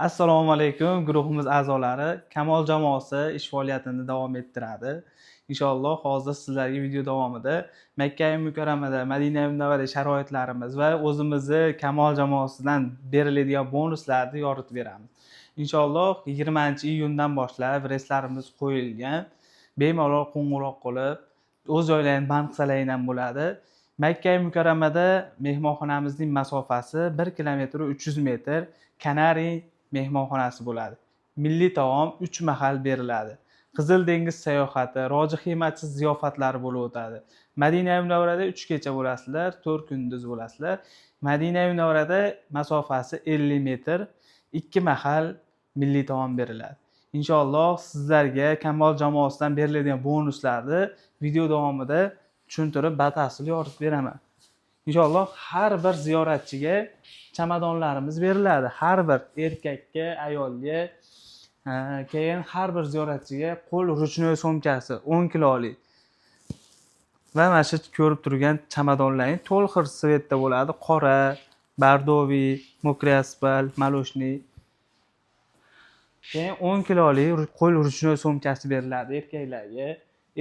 Assalomu alaykum. Guruhimiz a'zolari Kamol jamoasi ish faoliyatini davom ettiradi. Inshaalloh hozir sizlarga video davomida Makka Mukarramada, Madina Munavvara sharoitlarimiz va o'zimizni Kamol jamoasidan beriladigan bonuslarni yoritib beramiz. Inshaalloh 20-iyundan boshlab reyslarimiz qo'yilgan. Bemalol qo'ng'iroq qilib, o'z joylarini band qilsalaring ham bo'ladi. Makka Mukarramada mehmonxonamizning masofasi 1 kilometr 300 metr. Kanari mehmonxonasi bo'ladi. Milliy taom 3 mahal beriladi. Qizil dengiz sayohati, roji xiymatsiz ziyofatlari bo'lib o'tadi. Madina Munavvarada 3 kecha bo'lasizlar, 4 kunduz bo'lasizlar. Madina Munavvarada masofasi 50 metr, 2 mahal milliy taom beriladi. Inshaalloh sizlarga Kamol jamoasidan beriladigan bonuslarni video davomida tushuntirib, batafsil yoritib beraman. Inshaalloh har bir ziyoratchiga chamadonlarimiz beriladi. Har bir erkakka, ayolga, keyin har bir ziyoratchiga qo'l ruchnoy so'mkasi 10 kilolik va mana shu ko'rib turgan chamadonlarning to'liq svetda bo'ladi. Qora, bardoviy, mokriy asfalt, maloshniy. Keyin 10 kilolik qo'l ruchnoy so'mkasi beriladi erkaklarga.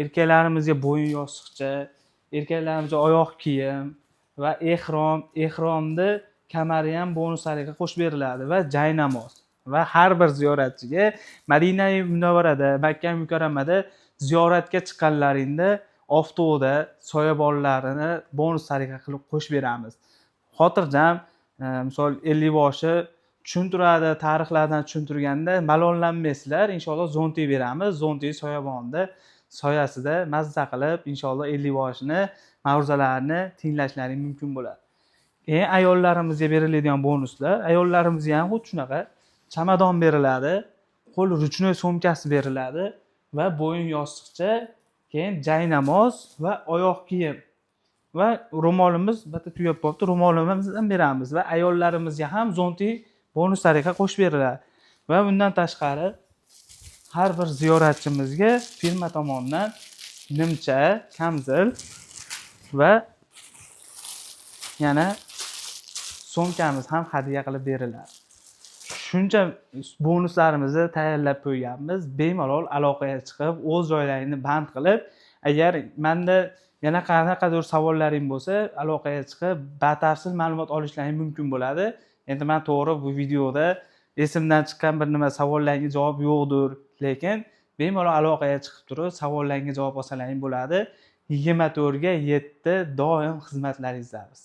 Erkaklarimizga bo'yin yostiqcha, erkaklarimizga oyoq kiyim va ehromni kamari ham bonuslarga qo'shib beriladi va jay namoz. Va har bir ziyoratchiga Madina Munavvarada, Makka Mukarramada ziyoratga chiqqanlaringda avtobusda soyabonlarini bonus tariqa qilib qo'shib beramiz. Xotirjam, misol 50 boshi tushuntiradi, tarixlardan tushuntirganda malollanmaysizlar. Inshaalloh zonti beramiz. Zonti soyabonda soyasida mazza qilib, inshaalloh 50 boshini ma'ruzalarni tinglashlaring mumkin bo'ladi. Ayollarimizga beriladigan bonuslar, ayollarimizga ham xuddi shunaqa chamadon beriladi, qo'l ruchnoy so'mkasi beriladi va bo'yin yostiqcha, keyin jay namoz va oyoq kiyim va ro'molimiz bitta tugab qolibdi, ro'molimizni ham beramiz va ayollarimizga ham zonti bonus tariqa qo'shib beriladi. Va bundan tashqari har bir ziyoratchimizga firma tomonidan nimcha, kamzil va yana so'mkamiz ham hadya qilib beriladi. Shuncha bonuslarimizni tayyorlab qo'yganmiz. Bemalol aloqaga chiqib, o'z joylaringni band qilib, agar menda yana qanaqadir savollaring bo'lsa, aloqaga chiqib, batafsil ma'lumot olishlaring mumkin bo'ladi. Endi men to'g'ri bu videoda esimdan chiqqan bir nima savollaringga javob yo'qdir, lekin bemalol aloqaga chiqib turib, savollaringga javob olsalaring bo'ladi. 24 ga 7 doim xizmatlaringizdamiz.